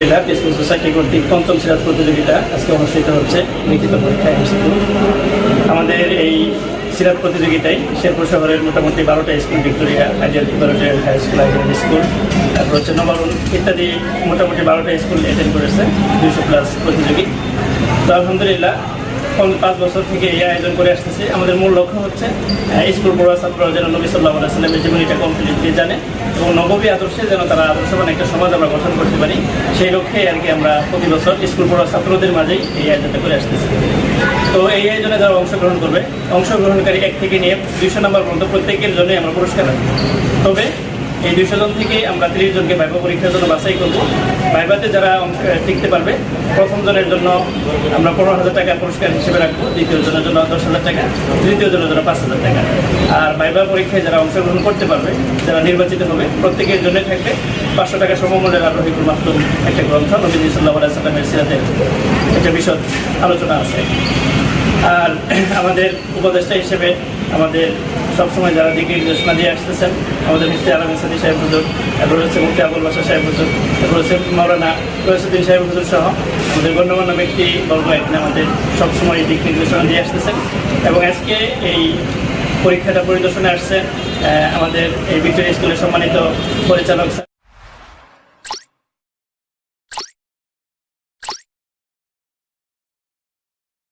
Society কর্তৃক পঞ্চম সিরাত প্রতিযোগিতা আজকে অনুষ্ঠিত হচ্ছে লিখিত পরীক্ষা MCQ। আমাদের এই সিরাত প্রতিযোগিতায় শেরপুর শহরের মোটামুটি 12টা school, Victoria Ideal Preparatory High School, Ideal School, তারপর হচ্ছে নবারুণ ইত্যাদি মোটামুটি 12টা স্কুল অ্যাটেন্ড করেছে 200+ প্রতিযোগী। তো আলহামদুলিল্লাহ 5 বছর থেকে এই আয়োজন করে আসতেছি। আমাদের মূল লক্ষ্য হচ্ছে স্কুল পড়ুয়া ছাত্ররা যেন নবী সাল্লাল্লাহু আলাইহি ওয়াসাল্লামের জীবনীটা কমপ্লিটলি জানে এবং নববী আদর্শে যেন তারা আদর্শবান একটা সমাজ আমরা গঠন করতে পারি, সেই লক্ষ্যে আর কি আমরা প্রতি বছর স্কুল পড়ুয়া ছাত্রদের মাঝেই এই আয়োজনটা করে আসতেছি। তো এই আয়োজনে যারা অংশগ্রহণ করবে, অংশগ্রহণকারী 1 থেকে নিয়ে 200 নম্বর পর্যন্ত প্রত্যেকের জন্যই আমরা পুরস্কার রাখবো। তবে এই 200 জন থেকে আমরা 30 জনকে ভাইবা পরীক্ষার জন্য বাছাই করব। ভাইবাতে যারা টিকতে পারবে, প্রথম জনের জন্য আমরা 15,000 টাকা পুরস্কার হিসেবে রাখবো, দ্বিতীয় জনের জন্য 10,000 টাকা, তৃতীয় জনের জন্য 5,000 টাকা। আর ভাইবা পরীক্ষায় যারা অংশগ্রহণ করতে পারবে, যারা নির্বাচিত হবে, প্রত্যেকের জন্য থাকবে 500 টাকা সমমূল্যের রহিকুল মাকতুম একটা গ্রন্থ, নবী সাল্লাল্লাহু আলাইহি ওয়াসাল্লামের সিরাতের একটা বিশদ আলোচনা আছে। আর আমাদের উপদেষ্টা হিসেবে আমাদের সবসময় যারা দিকে নির্দেশনা দিয়ে আসতেছেন, আমাদের মিস্ত্রি আলম সাদি সাহেব হুজুর, তারপর হচ্ছে মুফতি আবুল বাশার সাহেব হুজুর, তারপর হচ্ছে মাওলানা রইসুদ্দিন সাহেব হুজুর সহ আমাদের গণ্যমান্য ব্যক্তি বর্গ এখানে আমাদের সবসময় দিক নির্দেশনা দিয়ে আসতেছেন। এবং আজকে এই পরীক্ষাটা পরিদর্শনে আসছেন আমাদের এই ভিক্টোরিয়া স্কুলের সম্মানিত পরিচালক